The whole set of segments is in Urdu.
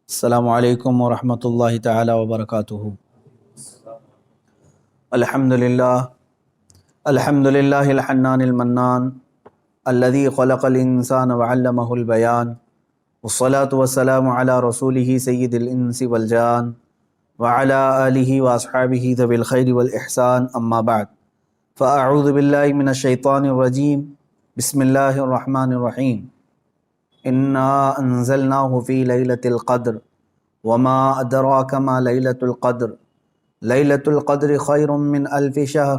السلام علیکم ورحمۃ اللہ تعالی وبرکاتہ۔ الحمد للہ الحنان المنان الذي خلق الانسان وعلمه البیان والصلاة والسلام علی رسولہ سید الانس والجان وعلی آلہ واصحابہ ذوی الخیر والاحسان، اما بعد فاعوذ باللہ من الشیطان الرجیم، بسم اللہ الرحمن الرحیم۔ انا انزلناہ فی لیلۃ القدر وما ادراک ما لیلۃ القدر لیلۃ القدر خیر من الف شہر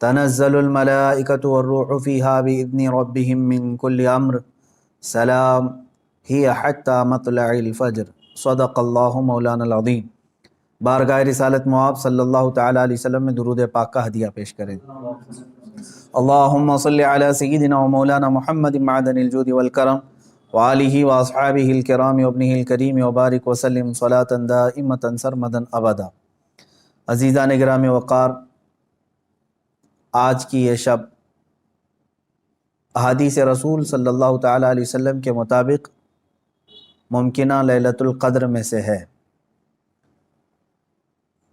تنزل الملائکۃ والروح فیہا بإذن ربہم من کل امر سلام ہی حتی مطلع الفجر، صدق اللہ مولانا العظیم۔ بارگاہ رسالت مآب صلی اللہ تعالیٰ علیہ وسلم میں درود پاک کا ہدیہ پیش کریں۔ اللہم صلی علی سیدنا و مولانا محمد معدن الجود والکرم وآلہ واصحابہ الکرام وابنہ الکریم وبارک وسلم صلاۃ دائمۃ سرمدا ابدا۔ عزیزان گرامی وقار، آج کی یہ شب احادیث رسول صلی اللہ تعالیٰ علیہ وسلم کے مطابق ممکنہ لیلۃ القدر میں سے ہے۔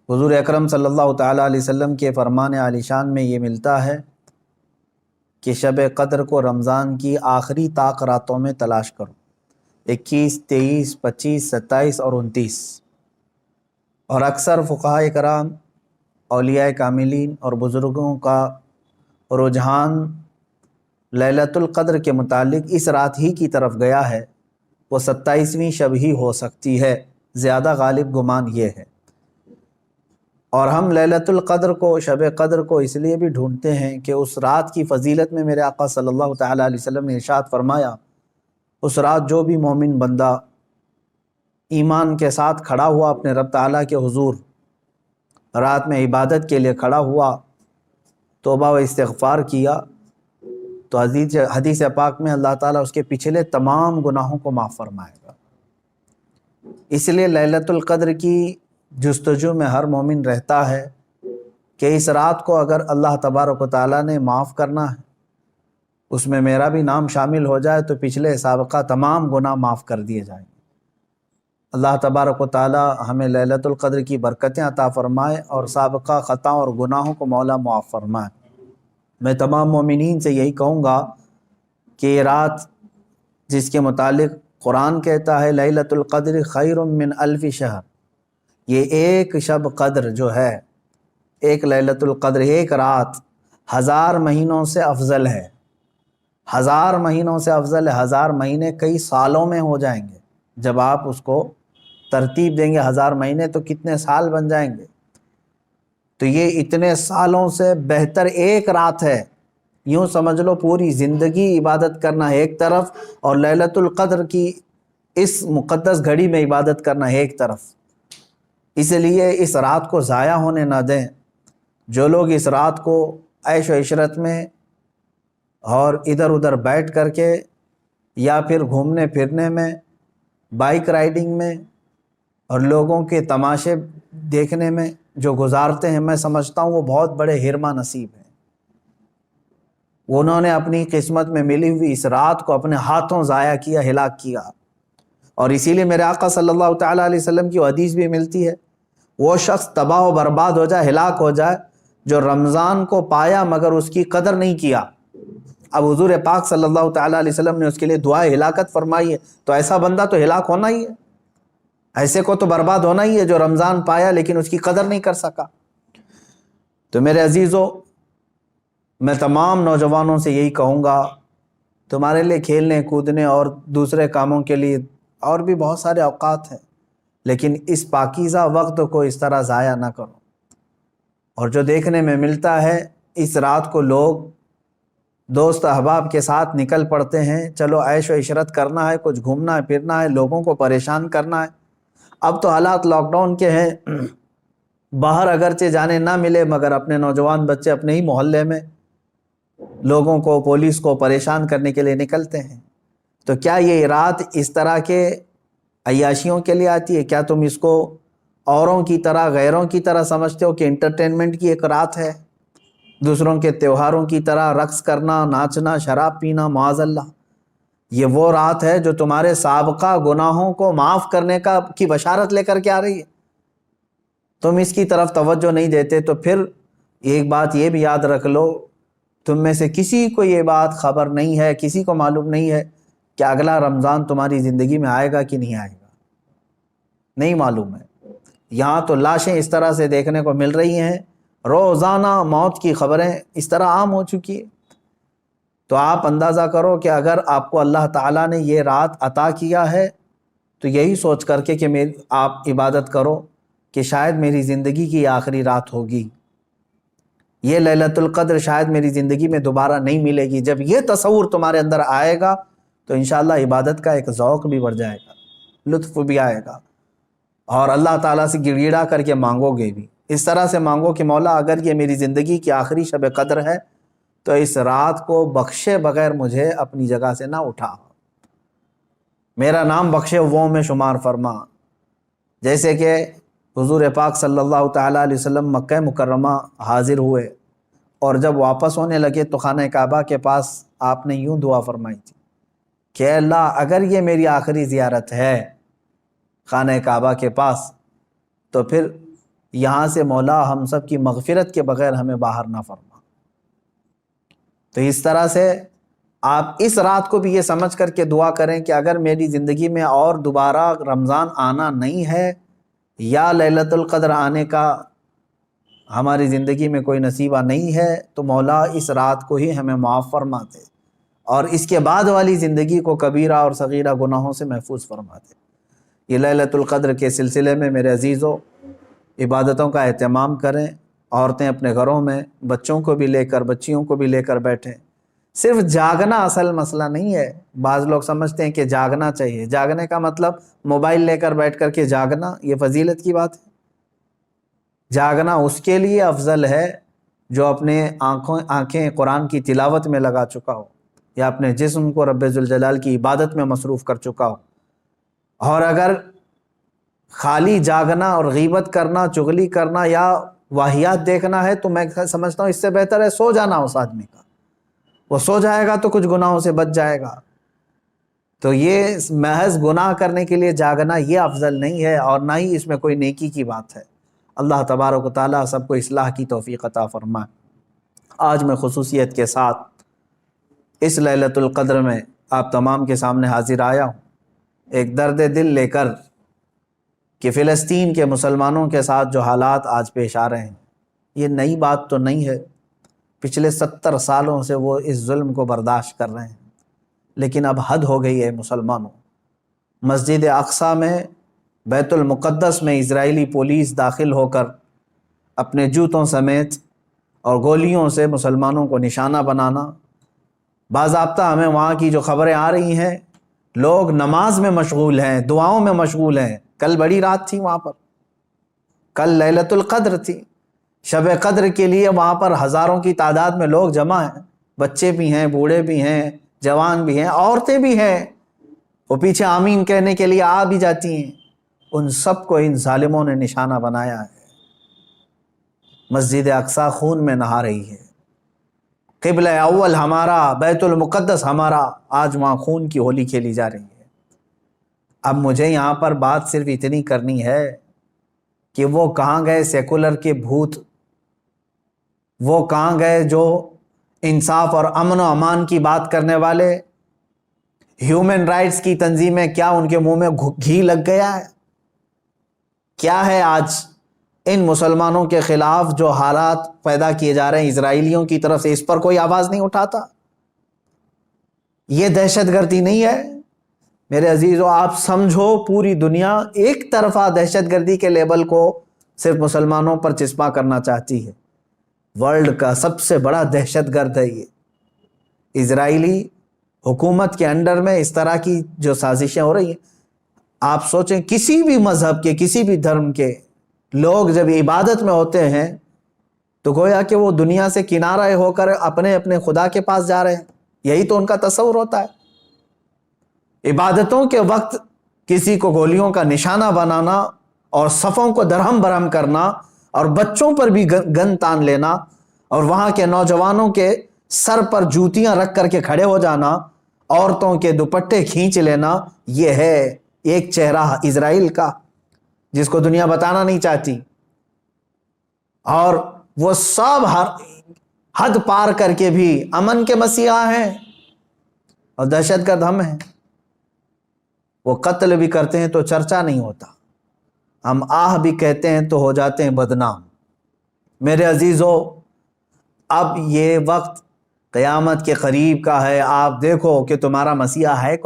حضور اکرم صلی اللہ تعالیٰ علیہ وسلم کے فرمان عالی شان میں یہ ملتا ہے کہ شب قدر کو رمضان کی آخری طاق راتوں میں تلاش کرو، 21، 23، 25، 27 اور 29۔ اور اکثر فقہائے کرام، اولیاء کاملین اور بزرگوں کا رجحان لیلۃ القدر کے متعلق اس رات ہی کی طرف گیا ہے، وہ 27ویں شب ہی ہو سکتی ہے، زیادہ غالب گمان یہ ہے۔ اور ہم لیلۃ القدر کو، شب قدر کو اس لیے بھی ڈھونڈتے ہیں کہ اس رات کی فضیلت میں میرے آقا صلی اللہ تعالیٰ علیہ وسلم نے ارشاد فرمایا، اس رات جو بھی مومن بندہ ایمان کے ساتھ کھڑا ہوا اپنے رب تعالیٰ کے حضور، رات میں عبادت کے لیے کھڑا ہوا، توبہ و استغفار کیا، تو حدیث پاک میں اللہ تعالیٰ اس کے پچھلے تمام گناہوں کو معاف فرمائے گا۔ اس لیے لیلۃ القدر کی جستجو میں ہر مومن رہتا ہے کہ اس رات کو اگر اللہ تبارک و تعالیٰ نے معاف کرنا ہے، اس میں میرا بھی نام شامل ہو جائے تو پچھلے سابقہ تمام گناہ معاف کر دیے جائیں گے۔ اللہ تبارک و تعالیٰ ہمیں لیلۃ القدر کی برکتیں عطا فرمائے اور سابقہ خطاؤں اور گناہوں کو مولا معاف فرمائے۔ میں تمام مومنین سے یہی کہوں گا کہ یہ رات جس کے متعلق قرآن کہتا ہے لیلۃ القدر خیر من الف شہر، یہ ایک شب قدر جو ہے، ایک لیلۃ القدر، ایک رات 1000 مہینوں سے افضل ہے۔ 1000 مہینوں سے افضل ہے۔ 1000 مہینے کئی سالوں میں ہو جائیں گے۔ جب آپ اس کو ترتیب دیں گے 1000 مہینے تو کتنے سال بن جائیں گے؟ تو یہ اتنے سالوں سے بہتر ایک رات ہے۔ یوں سمجھ لو پوری زندگی عبادت کرنا ہے ایک طرف، اور لیلۃ القدر کی اس مقدس گھڑی میں عبادت کرنا ہے ایک طرف۔ اس لیے اس رات کو ضائع ہونے نہ دیں۔ جو لوگ اس رات کو عیش و عشرت میں اور ادھر ادھر بیٹھ کر کے یا پھر گھومنے پھرنے میں، بائک رائڈنگ میں اور لوگوں کے تماشے دیکھنے میں جو گزارتے ہیں، میں سمجھتا ہوں وہ بہت بڑے حرمہ نصیب ہیں۔ انہوں نے اپنی قسمت میں ملی ہوئی اس رات کو اپنے ہاتھوں ضائع کیا، ہلاک کیا۔ اور اسی لیے میرے آقا صلی اللہ تعالیٰ علیہ وسلم کی حدیث بھی ملتی ہے، وہ شخص تباہ و برباد ہو جائے، ہلاک ہو جائے جو رمضان کو پایا مگر اس کی قدر نہیں کیا۔ اب حضور پاک صلی اللہ تعالیٰ علیہ وسلم نے اس کے لیے دعائے ہلاکت فرمائی ہے، تو ایسا بندہ تو ہلاک ہونا ہی ہے، ایسے کو تو برباد ہونا ہی ہے جو رمضان پایا لیکن اس کی قدر نہیں کر سکا۔ تو میرے عزیزو، میں تمام نوجوانوں سے یہی کہوں گا، تمہارے لیے کھیلنے کودنے اور دوسرے کاموں کے لیے اور بھی بہت سارے اوقات ہیں، لیکن اس پاکیزہ وقت کو اس طرح ضائع نہ کرو۔ اور جو دیکھنے میں ملتا ہے، اس رات کو لوگ دوست احباب کے ساتھ نکل پڑتے ہیں، چلو عیش و عشرت کرنا ہے، کچھ گھومنا ہے پھرنا ہے، لوگوں کو پریشان کرنا ہے۔ اب تو حالات لاک ڈاؤن کے ہیں، باہر اگرچہ جانے نہ ملے مگر اپنے نوجوان بچے اپنے ہی محلے میں لوگوں کو، پولیس کو پریشان کرنے کے لیے نکلتے ہیں۔ تو کیا یہ رات اس طرح کے عیاشیوں کے لیے آتی ہے؟ کیا تم اس کو اوروں کی طرح، غیروں کی طرح سمجھتے ہو کہ انٹرٹینمنٹ کی ایک رات ہے، دوسروں کے تہواروں کی طرح رقص کرنا، ناچنا، شراب پینا، معاذ اللہ؟ یہ وہ رات ہے جو تمہارے سابقہ گناہوں کو معاف کرنے کی بشارت لے کر کے آ رہی ہے، تم اس کی طرف توجہ نہیں دیتے۔ تو پھر ایک بات یہ بھی یاد رکھ لو، تم میں سے کسی کو یہ بات خبر نہیں ہے، کسی کو معلوم نہیں ہے کہ اگلا رمضان تمہاری زندگی میں آئے گا کہ نہیں آئے گا، نہیں معلوم ہے۔ یہاں تو لاشیں اس طرح سے دیکھنے کو مل رہی ہیں، روزانہ موت کی خبریں اس طرح عام ہو چکی ہے۔ تو آپ اندازہ کرو کہ اگر آپ کو اللہ تعالیٰ نے یہ رات عطا کیا ہے تو یہی سوچ کر کے کہ آپ عبادت کرو کہ شاید میری زندگی کی آخری رات ہوگی، یہ لیلۃ القدر شاید میری زندگی میں دوبارہ نہیں ملے گی۔ جب یہ تصور تمہارے اندر آئے گا تو انشاءاللہ عبادت کا ایک ذوق بھی بڑھ جائے گا، لطف بھی آئے گا، اور اللہ تعالیٰ سے گڑ گڑا کر کے مانگو گے بھی۔ اس طرح سے مانگو کہ مولا اگر یہ میری زندگی کی آخری شب قدر ہے تو اس رات کو بخشے بغیر مجھے اپنی جگہ سے نہ اٹھا، میرا نام بخشے وہ میں شمار فرما۔ جیسے کہ حضور پاک صلی اللہ تعالیٰ علیہ وسلم مکہ مکرمہ حاضر ہوئے اور جب واپس ہونے لگے تو خانہ کعبہ کے پاس آپ نے یوں دعا فرمائی تھی کہ اللہ اگر یہ میری آخری زیارت ہے خانہ کعبہ کے پاس تو پھر یہاں سے مولا ہم سب کی مغفرت کے بغیر ہمیں باہر نہ فرما۔ تو اس طرح سے آپ اس رات کو بھی یہ سمجھ کر کے دعا کریں کہ اگر میری زندگی میں اور دوبارہ رمضان آنا نہیں ہے یا لیلۃ القدر آنے کا ہماری زندگی میں کوئی نصیبہ نہیں ہے تو مولا اس رات کو ہی ہمیں معاف فرما دے اور اس کے بعد والی زندگی کو کبیرہ اور صغیرہ گناہوں سے محفوظ فرما دے۔ یہ لیلۃ القدر کے سلسلے میں میرے عزیزوں عبادتوں کا اہتمام کریں، عورتیں اپنے گھروں میں بچوں کو بھی لے کر بچیوں کو بھی لے کر بیٹھیں۔ صرف جاگنا اصل مسئلہ نہیں ہے، بعض لوگ سمجھتے ہیں کہ جاگنا چاہیے، جاگنے کا مطلب موبائل لے کر بیٹھ کر کے جاگنا، یہ فضیلت کی بات ہے۔ جاگنا اس کے لیے افضل ہے جو اپنے آنکھیں قرآن کی تلاوت میں لگا چکا ہو یا اپنے جسم کو رب ذوالجلال کی عبادت میں مصروف کر چکا ہو۔ اور اگر خالی جاگنا اور غیبت کرنا، چغلی کرنا یا واہیات دیکھنا ہے تو میں سمجھتا ہوں اس سے بہتر ہے سو جانا اس آدمی کا، وہ سو جائے گا تو کچھ گناہوں سے بچ جائے گا۔ تو یہ محض گناہ کرنے کے لیے جاگنا یہ افضل نہیں ہے اور نہ ہی اس میں کوئی نیکی کی بات ہے۔ اللہ تبارک و تعالیٰ سب کو اصلاح کی توفیق عطا فرمائے۔ آج میں خصوصیت کے ساتھ اس لیلۃ القدر میں آپ تمام کے سامنے حاضر آیا ہوں ایک درد دل لے کر کہ فلسطین کے مسلمانوں کے ساتھ جو حالات آج پیش آ رہے ہیں یہ نئی بات تو نہیں ہے، پچھلے 70 سالوں سے وہ اس ظلم کو برداشت کر رہے ہیں، لیکن اب حد ہو گئی ہے مسلمانوں۔ مسجد اقصیٰ میں بیت المقدس میں اسرائیلی پولیس داخل ہو کر اپنے جوتوں سمیت اور گولیوں سے مسلمانوں کو نشانہ بنانا، باضابطہ ہمیں وہاں کی جو خبریں آ رہی ہیں لوگ نماز میں مشغول ہیں، دعاؤں میں مشغول ہیں۔ کل بڑی رات تھی وہاں پر، کل لیلۃ القدر تھی، شب قدر کے لیے وہاں پر ہزاروں کی تعداد میں لوگ جمع ہیں، بچے بھی ہیں، بوڑھے بھی ہیں، جوان بھی ہیں، عورتیں بھی ہیں، وہ پیچھے آمین کہنے کے لیے آ بھی جاتی ہیں۔ ان سب کو ان ظالموں نے نشانہ بنایا ہے۔ مسجد اقصیٰ خون میں نہا رہی ہے، قبلہ اول ہمارا، بیت المقدس ہمارا، آج وہاں خون کی ہولی کھیلی جا رہی ہے۔ اب مجھے یہاں پر بات صرف اتنی کرنی ہے کہ وہ کہاں گئے سیکولر کے بھوت، وہ کہاں گئے جو انصاف اور امن و امان کی بات کرنے والے، ہیومن رائٹس کی تنظیمیں، کیا ان کے منہ میں گھی لگ گیا ہے؟ کیا ہے آج ان مسلمانوں کے خلاف جو حالات پیدا کیے جا رہے ہیں اسرائیلیوں کی طرف سے، اس پر کوئی آواز نہیں اٹھاتا؟ یہ دہشت گردی نہیں ہے میرے عزیزو؟ آپ سمجھو پوری دنیا ایک طرفہ دہشت گردی کے لیبل کو صرف مسلمانوں پر چسپاں کرنا چاہتی ہے۔ ورلڈ کا سب سے بڑا دہشت گرد ہے یہ اسرائیلی حکومت کے انڈر میں اس طرح کی جو سازشیں ہو رہی ہیں۔ آپ سوچیں کسی بھی مذہب کے، کسی بھی دھرم کے لوگ جب عبادت میں ہوتے ہیں تو گویا کہ وہ دنیا سے کنارہ ہو کر اپنے اپنے خدا کے پاس جا رہے ہیں، یہی تو ان کا تصور ہوتا ہے۔ عبادتوں کے وقت کسی کو گولیوں کا نشانہ بنانا اور صفوں کو درہم برہم کرنا اور بچوں پر بھی گن تان لینا اور وہاں کے نوجوانوں کے سر پر جوتیاں رکھ کر کے کھڑے ہو جانا عورتوں کے دوپٹے کھینچ لینا، یہ ہے ایک چہرہ اسرائیل کا جس کو دنیا بتانا نہیں چاہتی، اور وہ سب حد پار کر کے بھی امن کے مسیحا ہیں اور دہشت گرد ہم ہیں۔ وہ قتل بھی کرتے ہیں تو چرچا نہیں ہوتا، ہم آہ بھی کہتے ہیں تو ہو جاتے ہیں بدنام۔ میرے عزیزو، اب یہ وقت قیامت کے قریب کا ہے، آپ دیکھو کہ تمہارا مسیحا ہے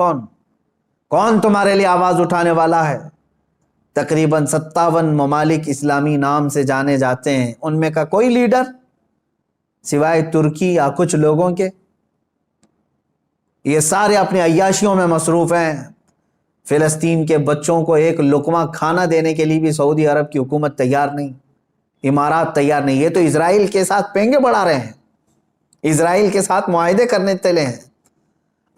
کون تمہارے لیے آواز اٹھانے والا ہے۔ تقریباً 57 ممالک اسلامی نام سے جانے جاتے ہیں، ان میں کا کوئی لیڈر سوائے ترکی یا کچھ لوگوں کے؟ یہ سارے اپنے عیاشیوں میں مصروف ہیں۔ فلسطین کے بچوں کو ایک لقمہ کھانا دینے کے لیے بھی سعودی عرب کی حکومت تیار نہیں، امارات تیار نہیں۔ یہ تو اسرائیل کے ساتھ پینگے بڑھا رہے ہیں، اسرائیل کے ساتھ معاہدے کرنے چلے ہیں،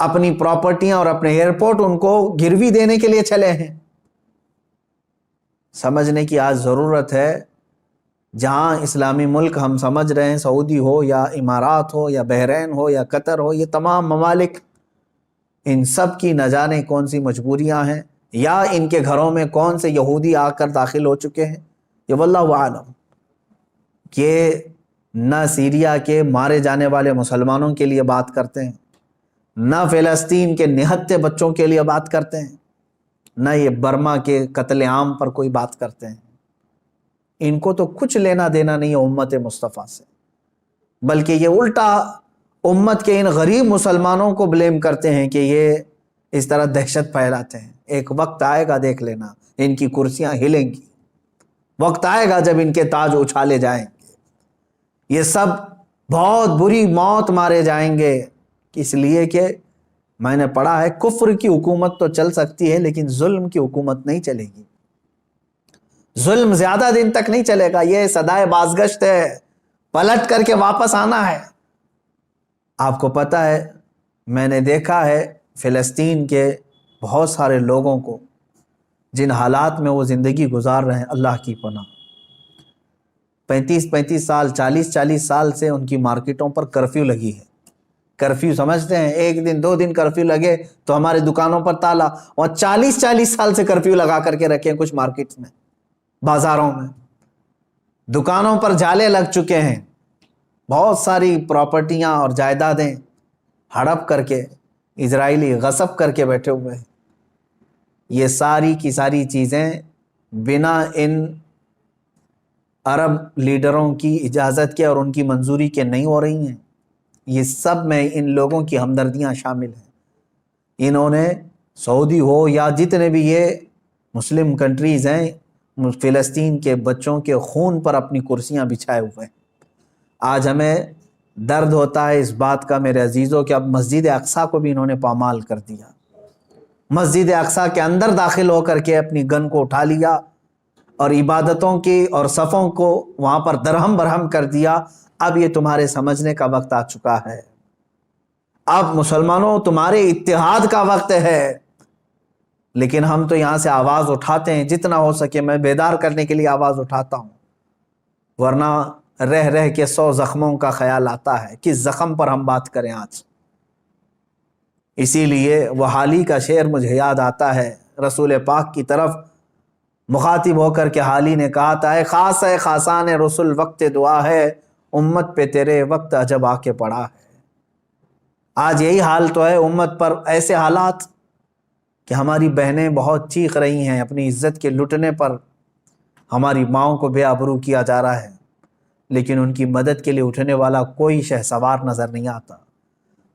اپنی پراپرٹیاں اور اپنے ایئرپورٹ ان کو گروی دینے کے لیے چلے ہیں۔ سمجھنے کی آج ضرورت ہے، جہاں اسلامی ملک ہم سمجھ رہے ہیں، سعودی ہو یا امارات ہو یا بحرین ہو یا قطر ہو، یہ تمام ممالک، ان سب کی نہ جانے کون سی مجبوریاں ہیں، یا ان کے گھروں میں کون سے یہودی آ کر داخل ہو چکے ہیں، یہ واللہ عالم۔ کہ نہ سیریا کے مارے جانے والے مسلمانوں کے لیے بات کرتے ہیں، نہ فلسطین کے نہتے بچوں کے لیے بات کرتے ہیں، نہ یہ برما کے قتل عام پر کوئی بات کرتے ہیں۔ ان کو تو کچھ لینا دینا نہیں ہے امت مصطفیٰ سے، بلکہ یہ الٹا امت کے ان غریب مسلمانوں کو بلیم کرتے ہیں کہ یہ اس طرح دہشت پھیلاتے ہیں۔ ایک وقت آئے گا، دیکھ لینا، ان کی کرسیاں ہلیں گی، وقت آئے گا جب ان کے تاج اچھالے جائیں گے، یہ سب بہت بری موت مارے جائیں گے۔ اس لیے کہ میں نے پڑھا ہے، کفر کی حکومت تو چل سکتی ہے لیکن ظلم کی حکومت نہیں چلے گی، ظلم زیادہ دن تک نہیں چلے گا، یہ صدائے بازگشت ہے، پلٹ کر کے واپس آنا ہے۔ آپ کو پتہ ہے، میں نے دیکھا ہے فلسطین کے بہت سارے لوگوں کو جن حالات میں وہ زندگی گزار رہے ہیں، اللہ کی پناہ، 35 سال 40 سال سے ان کی مارکیٹوں پر کرفیو لگی ہے۔ کرفیو سمجھتے ہیں، ایک دن 2 دن کرفیو لگے تو ہمارے دکانوں پر تالا، اور 40 سال سے کرفیو لگا کر کے رکھے ہیں کچھ مارکیٹس میں، بازاروں میں، دکانوں پر جالے لگ چکے ہیں، بہت ساری پراپرٹیاں اور جائیدادیں ہڑپ کر کے اسرائیلی غصب کر کے بیٹھے ہوئے ہیں۔ یہ ساری کی ساری چیزیں بنا ان عرب لیڈروں کی اجازت کے اور ان کی منظوری کے نہیں ہو رہی ہیں۔ یہ سب میں ان لوگوں کی ہمدردیاں شامل ہیں۔ انہوں نے سعودی ہو یا جتنے بھی یہ مسلم کنٹریز ہیں، فلسطین کے بچوں کے خون پر اپنی کرسیاں بچھائے ہوئے ہیں۔ آج ہمیں درد ہوتا ہے اس بات کا میرے عزیزوں کہ اب مسجد اقصیٰ کو بھی انہوں نے پامال کر دیا، مسجد اقصیٰ کے اندر داخل ہو کر کے اپنی گن کو اٹھا لیا اور عبادتوں کی اور صفوں کو وہاں پر درہم برہم کر دیا۔ اب یہ تمہارے سمجھنے کا وقت آ چکا ہے، اب مسلمانوں تمہارے اتحاد کا وقت ہے۔ لیکن ہم تو یہاں سے آواز اٹھاتے ہیں، جتنا ہو سکے میں بیدار کرنے کے لیے آواز اٹھاتا ہوں، ورنہ رہ رہ کے 100 زخموں کا خیال آتا ہے، کس زخم پر ہم بات کریں آج۔ اسی لیے وہ حالی کا شعر مجھے یاد آتا ہے، رسول پاک کی طرف مخاطب ہو کر کے حالی نے کہا تھا، اے خاص ہے خاصان رسول وقت دعا ہے، امت پہ تیرے وقت عجب آ کے پڑا ہے۔ آج یہی حال تو ہے امت پر، ایسے حالات کہ ہماری بہنیں بہت چیخ رہی ہیں اپنی عزت کے لٹنے پر، ہماری ماؤں کو بے آبرو کیا جا رہا ہے، لیکن ان کی مدد کے لیے اٹھنے والا کوئی شہسوار نظر نہیں آتا۔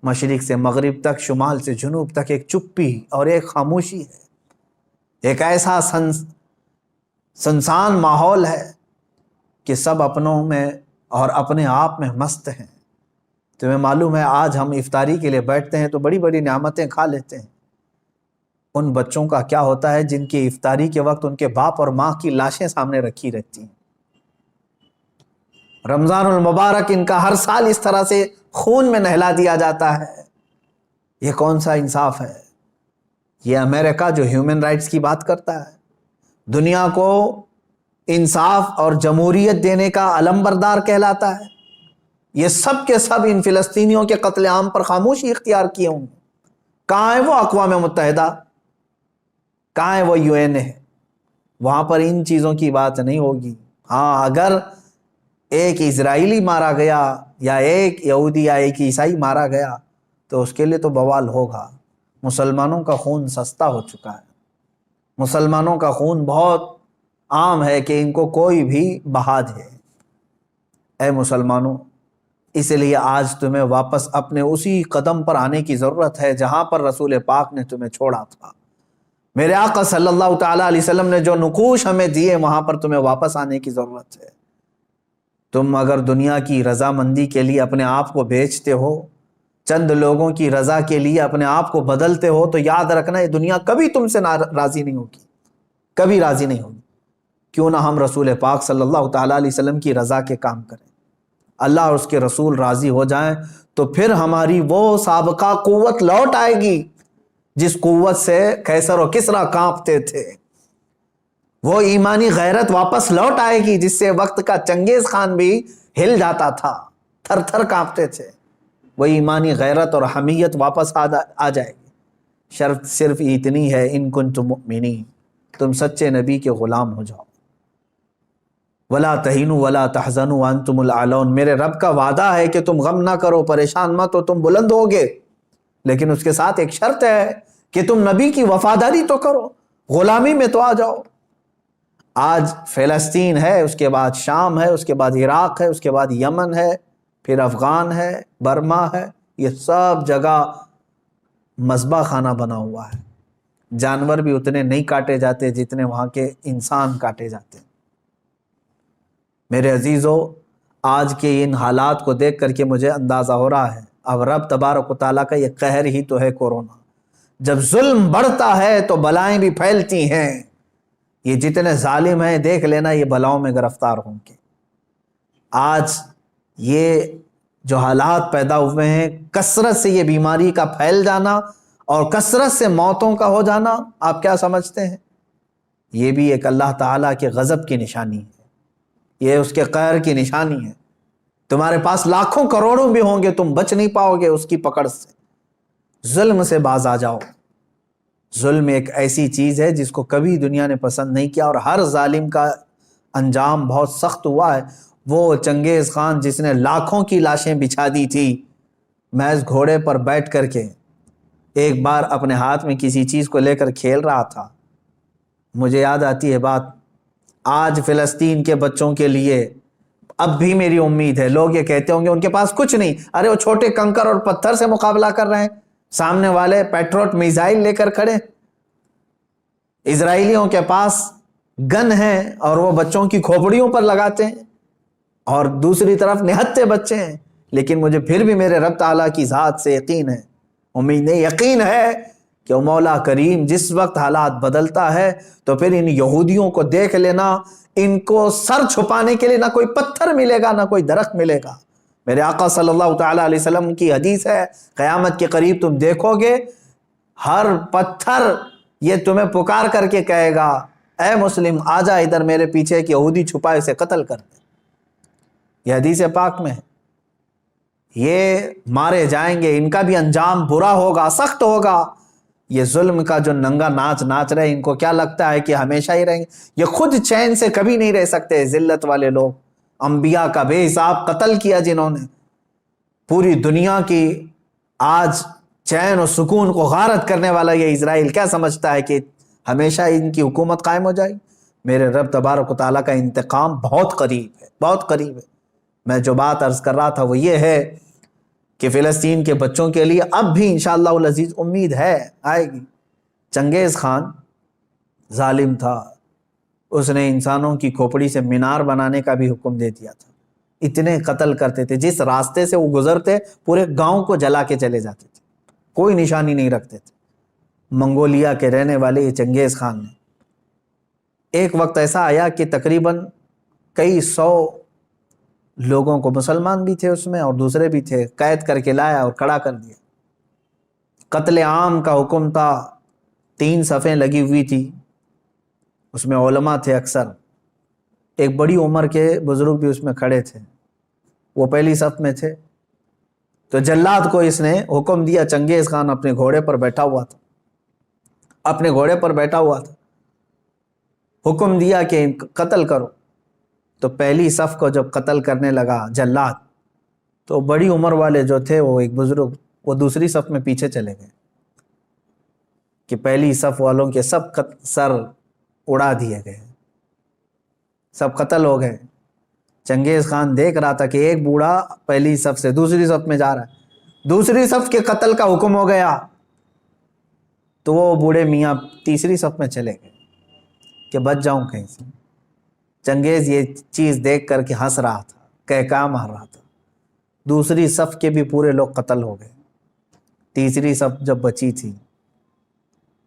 مشرق سے مغرب تک، شمال سے جنوب تک ایک چپی اور ایک خاموشی ہے، ایک ایسا سنسان ماحول ہے کہ سب اپنوں میں اور اپنے آپ میں مست ہیں۔ تمہیں معلوم ہے آج ہم افطاری کے لیے بیٹھتے ہیں تو بڑی بڑی نعمتیں کھا لیتے ہیں، ان بچوں کا کیا ہوتا ہے جن کی افطاری کے وقت ان کے باپ اور ماں کی لاشیں سامنے رکھی رہتی ہیں؟ رمضان المبارک ان کا ہر سال اس طرح سے خون میں نہلا دیا جاتا ہے، یہ کون سا انصاف ہے؟ یہ امریکہ جو ہیومن رائٹس کی بات کرتا ہے، دنیا کو انصاف اور جمہوریت دینے کا علم بردار کہلاتا ہے، یہ سب کے سب ان فلسطینیوں کے قتل عام پر خاموشی اختیار کیے ہوں، کہاں ہے وہ اقوام متحدہ، کہاں ہے وہ UN ہے؟ وہاں پر ان چیزوں کی بات نہیں ہوگی۔ ہاں اگر ایک اسرائیلی مارا گیا یا ایک یہودی یا ایک عیسائی مارا گیا تو اس کے لیے تو بوال ہوگا۔ مسلمانوں کا خون سستا ہو چکا ہے، مسلمانوں کا خون بہت عام ہے کہ ان کو کوئی بھی بہا دے۔ اے مسلمانوں، اس لیے آج تمہیں واپس اپنے اسی قدم پر آنے کی ضرورت ہے جہاں پر رسول پاک نے تمہیں چھوڑا تھا۔ میرے آقا صلی اللہ تعالیٰ علیہ وسلم نے جو نقوش ہمیں دیے وہاں پر تمہیں واپس آنے کی ضرورت ہے۔ تم اگر دنیا کی رضامندی کے لیے اپنے آپ کو بیچتے ہو، چند لوگوں کی رضا کے لیے اپنے آپ کو بدلتے ہو، تو یاد رکھنا یہ دنیا کبھی تم سے راضی نہیں ہوگی، کبھی راضی نہیں ہوگی۔ کیوں نہ ہم رسول پاک صلی اللہ تعالیٰ علیہ وسلم کی رضا کے کام کریں، اللہ اور اس کے رسول راضی ہو جائیں، تو پھر ہماری وہ سابقہ قوت لوٹ آئے گی جس قوت سے قیصر و کسریٰ کانپتے تھے۔ وہ ایمانی غیرت واپس لوٹ آئے گی جس سے وقت کا چنگیز خان بھی ہل جاتا تھا، تھر تھر کانپتے تھے۔ وہ ایمانی غیرت اور حمیت واپس آ جائے گی۔ شرط صرف اتنی ہے، ان کنتم مؤمنین، تم سچے نبی کے غلام ہو جاؤ۔ ولا تہینوا ولا تحزنوا وانتم الاعلون، میرے رب کا وعدہ ہے کہ تم غم نہ کرو، پریشان مت ہو، تم بلند ہوگے، لیکن اس کے ساتھ ایک شرط ہے کہ تم نبی کی وفاداری تو کرو، غلامی میں تو آ جاؤ۔ آج فلسطین ہے، اس کے بعد شام ہے، اس کے بعد عراق ہے، اس کے بعد یمن ہے، پھر افغان ہے، برما ہے، یہ سب جگہ مذبح خانہ بنا ہوا ہے۔ جانور بھی اتنے نہیں کاٹے جاتے جتنے وہاں کے انسان کاٹے جاتے ہیں۔ میرے عزیزو، آج کے ان حالات کو دیکھ کر کے مجھے اندازہ ہو رہا ہے اب رب تبارک و تعالیٰ کا یہ قہر ہی تو ہے کورونا۔ جب ظلم بڑھتا ہے تو بلائیں بھی پھیلتی ہیں۔ یہ جتنے ظالم ہیں دیکھ لینا یہ بلاؤں میں گرفتار ہوں گے۔ آج یہ جو حالات پیدا ہوئے ہیں، کثرت سے یہ بیماری کا پھیل جانا اور کثرت سے موتوں کا ہو جانا، آپ کیا سمجھتے ہیں؟ یہ بھی ایک اللہ تعالیٰ کے غضب کی نشانی ہے، یہ اس کے قہر کی نشانی ہے۔ تمہارے پاس لاکھوں کروڑوں بھی ہوں گے، تم بچ نہیں پاؤ گے اس کی پکڑ سے۔ ظلم سے باز آ جاؤ۔ ظلم ایک ایسی چیز ہے جس کو کبھی دنیا نے پسند نہیں کیا، اور ہر ظالم کا انجام بہت سخت ہوا ہے۔ وہ چنگیز خان جس نے لاکھوں کی لاشیں بچھا دی تھی محض گھوڑے پر بیٹھ کر کے، ایک بار اپنے ہاتھ میں کسی چیز کو لے کر کھیل رہا تھا۔ مجھے یاد آتی ہے بات، آج فلسطین کے بچوں کے لیے اب بھی میری امید ہے۔ لوگ یہ کہتے ہوں گے ان کے پاس کچھ نہیں، ارے وہ چھوٹے کنکر اور پتھر سے مقابلہ کر رہے ہیں، سامنے والے پیٹروٹ میزائل لے کر کھڑے۔ اسرائیلیوں کے پاس گن ہیں اور وہ بچوں کی کھوپڑیوں پر لگاتے ہیں، اور دوسری طرف نہتے بچے ہیں۔ لیکن مجھے پھر بھی میرے رب تعالیٰ کی ذات سے یقین ہے، امید نہیں، یقین ہے کہ وہ مولا کریم جس وقت حالات بدلتا ہے تو پھر ان یہودیوں کو دیکھ لینا، ان کو سر چھپانے کے لیے نہ کوئی پتھر ملے گا نہ کوئی درخت ملے گا۔ میرے آقا صلی اللہ تعالیٰ علیہ وسلم کی حدیث ہے، قیامت کے قریب تم دیکھو گے ہر پتھر یہ تمہیں پکار کر کے کہے گا، اے مسلم آ جا ادھر میرے پیچھے، ایک یہودی چھپا اسے قتل کر دے۔ یہ حدیث پاک میں ہے، یہ مارے جائیں گے، ان کا بھی انجام برا ہوگا، سخت ہوگا۔ یہ ظلم کا جو ننگا ناچ ناچ رہے، ان کو کیا لگتا ہے کہ ہمیشہ ہی رہیں گے؟ یہ خود چین سے کبھی نہیں رہ سکتے۔ ذلت والے لوگ، انبیاء کا بے حساب قتل کیا جنہوں نے، پوری دنیا کی آج چین و سکون کو غارت کرنے والا یہ اسرائیل کیا سمجھتا ہے کہ ہمیشہ ان کی حکومت قائم ہو جائے؟ میرے رب تبارک و تعالیٰ کا انتقام بہت قریب ہے، بہت قریب ہے۔ میں جو بات عرض کر رہا تھا وہ یہ ہے کہ فلسطین کے بچوں کے لیے اب بھی انشاءاللہ العزیز امید ہے، آئے گی۔ چنگیز خان ظالم تھا، اس نے انسانوں کی کھوپڑی سے مینار بنانے کا بھی حکم دے دیا تھا۔ اتنے قتل کرتے تھے، جس راستے سے وہ گزرتے پورے گاؤں کو جلا کے چلے جاتے تھے، کوئی نشانی نہیں رکھتے تھے۔ منگولیا کے رہنے والے یہ چنگیز خان نے ایک وقت ایسا آیا کہ تقریباً کئی 100 لوگوں کو، مسلمان بھی تھے اس میں اور دوسرے بھی تھے، قید کر کے لایا اور کھڑا کر دیا۔ قتل عام کا حکم تھا، 3 صفیں لگی ہوئی تھی، اس میں علماء تھے اکثر، ایک بڑی عمر کے بزرگ بھی اس میں کھڑے تھے، وہ پہلی صف میں تھے۔ تو جلاد کو اس نے حکم دیا، چنگیز خان اپنے گھوڑے پر بیٹھا ہوا تھا، حکم دیا کہ قتل کرو۔ تو پہلی صف کو جب قتل کرنے لگا جلاد، تو بڑی عمر والے جو تھے، وہ ایک بزرگ، وہ دوسری صف میں پیچھے چلے گئے کہ پہلی صف والوں کے سب سر اڑا دیے گئے، سب قتل ہو گئے۔ چنگیز خان دیکھ رہا تھا کہ ایک بوڑھا پہلی صف سے دوسری صف میں جا رہا ہے، دوسری صف کے قتل کا حکم ہو گیا، تو وہ بوڑھے میاں تیسری صف میں چلے گئے کہ بچ جاؤں کہیں سے۔ چنگیز یہ چیز دیکھ کر کے ہنس رہا تھا، کہکا مار رہا تھا، دوسری صف کے بھی پورے لوگ قتل ہو گئے، تیسری صف جب بچی تھی،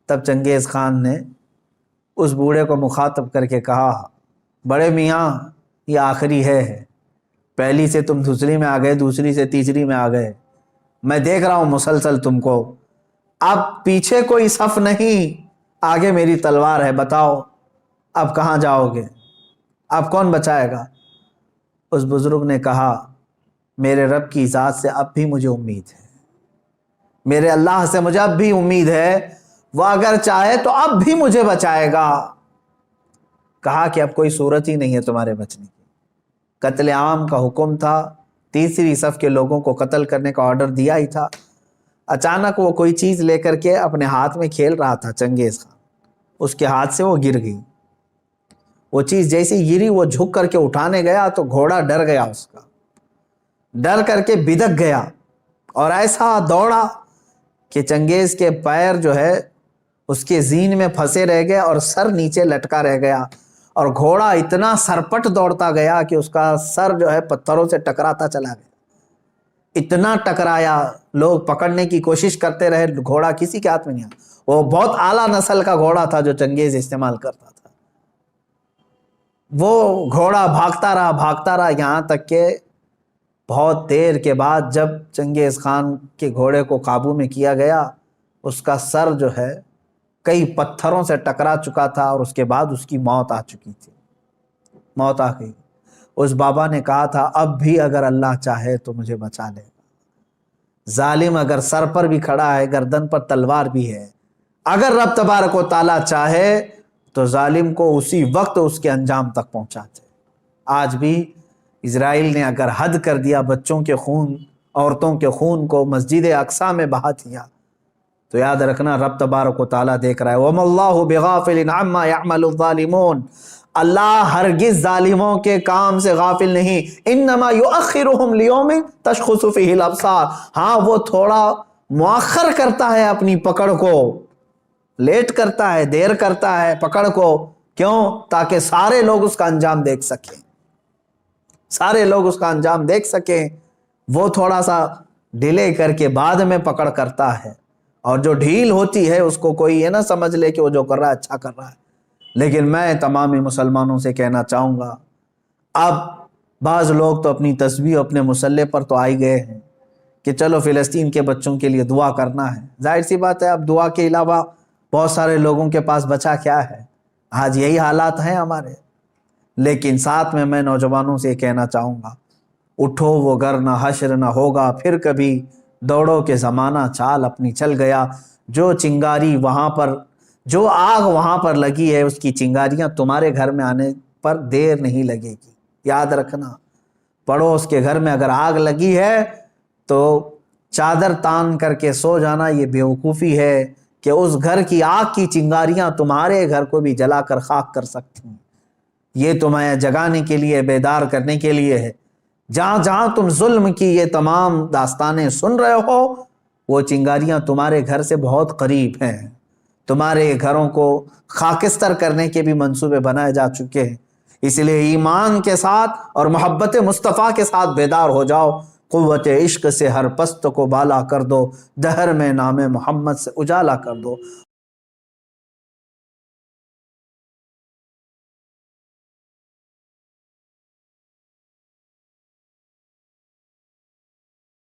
تب چنگیز خان نے اس بوڑھے کو مخاطب کر کے کہا، بڑے میاں یہ آخری ہے، پہلی سے تم دوسری میں آ گئے، دوسری سے تیسری میں آ گئے، میں دیکھ رہا ہوں مسلسل تم کو، اب پیچھے کوئی صف نہیں، آگے میری تلوار ہے، بتاؤ اب کہاں جاؤ گے، اب کون بچائے گا؟ اس بزرگ نے کہا، میرے رب کی ذات سے اب بھی مجھے امید ہے، میرے اللہ سے مجھے اب بھی امید ہے، وہ اگر چاہے تو اب بھی مجھے بچائے گا۔ کہا کہ اب کوئی صورت ہی نہیں ہے تمہارے بچنے کی، قتل عام کا حکم تھا، تیسری صف کے لوگوں کو قتل کرنے کا آرڈر دیا ہی تھا۔ اچانک وہ کوئی چیز لے کر کے اپنے ہاتھ میں کھیل رہا تھا چنگیز خان، اس کے ہاتھ سے وہ گر گئی، وہ چیز جیسی گری وہ جھک کر کے اٹھانے گیا تو گھوڑا ڈر گیا، اس کا ڈر کر کے بدک گیا اور ایسا دوڑا کہ چنگیز کے پیر جو ہے اس کے زین میں پھنسے رہ گئے اور سر نیچے لٹکا رہ گیا، اور گھوڑا اتنا سرپٹ دوڑتا گیا کہ اس کا سر جو ہے پتھروں سے ٹکراتا چلا گیا، اتنا ٹکرایا، لوگ پکڑنے کی کوشش کرتے رہے، گھوڑا کسی کے ہاتھ میں نہیں آیا۔ وہ بہت اعلیٰ نسل کا گھوڑا تھا جو چنگیز استعمال کرتا تھا۔ وہ گھوڑا بھاگتا رہا یہاں تک کہ بہت دیر کے بعد جب چنگیز خان کے گھوڑے کو قابو میں کیا گیا، اس کا سر جو ہے کئی پتھروں سے ٹکرا چکا تھا اور اس کے بعد اس کی موت آ چکی تھی، موت آ گئی۔ اس بابا نے کہا تھا، اب بھی اگر اللہ چاہے تو مجھے بچا لے گا، ظالم اگر سر پر بھی کھڑا ہے، گردن پر تلوار بھی ہے، اگر رب تبارک و تعالیٰ چاہے تو ظالم کو اسی وقت اس کے انجام تک پہنچاتے۔ آج بھی اسرائیل نے اگر حد کر دیا، بچوں کے خون، عورتوں کے خون کو مسجد اقصی میں بہا دیا، تو یاد رکھنا رب تبارک و تعالیٰ دیکھ رہا ہے۔ وَمَا اللَّهُ بِغَافِلٍ عَمَّا يَعْمَلُ الظَّالِمُونَ، اللہ ہرگز ظالموں کے کام سے غافل نہیں۔ انما یؤخرہم لیوم تشخص فیہ الابصار، ہاں وہ تھوڑا مؤخر کرتا ہے اپنی پکڑ کو، لیٹ کرتا ہے، دیر کرتا ہے پکڑ کو، کیوں؟ تاکہ سارے لوگ اس کا انجام دیکھ سکیں، سارے لوگ اس کا انجام دیکھ سکیں۔ وہ تھوڑا سا ڈیلے کر کے بعد میں پکڑ کرتا ہے، اور جو ڈھیل ہوتی ہے اس کو کوئی یہ نہ سمجھ لے کہ وہ جو کر رہا ہے اچھا کر رہا ہے۔ لیکن میں تمام مسلمانوں سے کہنا چاہوں گا، اب بعض لوگ تو اپنی تسبیح اپنے مسلح پر تو آئی گئے ہیں کہ چلو فلسطین کے بچوں کے لیے دعا کرنا ہے۔ ظاہر سی بات ہے، اب دعا کے علاوہ بہت سارے لوگوں کے پاس بچا کیا ہے، آج یہی حالات ہیں ہمارے۔ لیکن ساتھ میں نوجوانوں سے کہنا چاہوں گا، اٹھو وہ گر نہ حشر نہ ہوگا پھر کبھی، دوڑو کہ زمانہ چال اپنی چل گیا۔ جو چنگاری وہاں پر، جو آگ وہاں پر لگی ہے، اس کی چنگاریاں تمہارے گھر میں آنے پر دیر نہیں لگے گی۔ یاد رکھنا، پڑوس کے گھر میں اگر آگ لگی ہے تو چادر تان کر کے سو جانا یہ بیوقوفی ہے کہ اس گھر کی آگ کی چنگاریاں تمہارے گھر کو بھی جلا کر خاک کر سکتی ہیں۔ یہ تمہیں جگانے کے لیے، بیدار کرنے کے لیے ہے۔ جہاں جہاں تم ظلم کی یہ تمام داستانیں سن رہے ہو، وہ چنگاریاں تمہارے گھر سے بہت قریب ہیں، تمہارے گھروں کو خاکستر کرنے کے بھی منصوبے بنائے جا چکے ہیں۔ اس لیے ایمان کے ساتھ اور محبت مصطفیٰ کے ساتھ بیدار ہو جاؤ، قوت عشق سے ہر پست کو بالا کر دو، دہر میں نام محمد سے اجالا کر دو۔